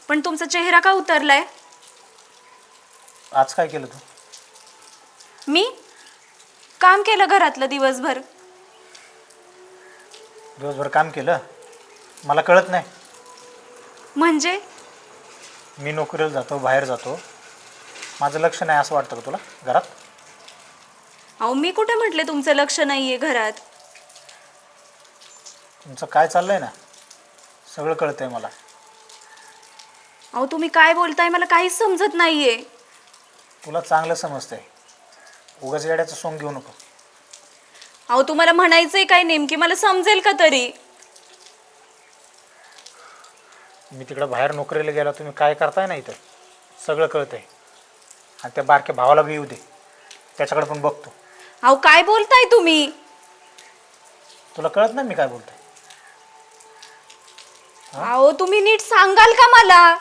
पण तुमचा चेहरा का उतरलाय? आज काय केलं तू? मी काम केलं घरातलं दिवसभर. दिवसभर काम केलं? मला कळत नाही. म्हणजे मी नोकरीला जातो, बाहेर जातो, माझं लक्ष नाही असं वाटतं का तुला घरात? अहो मी कुठे म्हटले तुमचं लक्ष नाहीये घरात? तुमचं काय चाललंय ना सगळं कळतंय मला. अहो तुम्ही काय बोलताय मला काहीच समजत नाहीये. तुला चांगलं समजतंय, उगाच येड्याचं सोंग घेऊ नको. अहो तुम्हाला म्हणायचंय काय नेमकी, मला समजेल का तरी? मी तिकडं बाहेर नोकरीला गेला, तुम्ही काय करताय ना इथं सगळं कळतंय. आणि त्या बारक्या भावाला बी येऊ दे, त्याच्याकडे पण बघतो. अहो काय बोलताय तुम्ही? तुला कळत नाही मी काय बोलतोय? अहो तुम्ही नीट सांगाल का मला?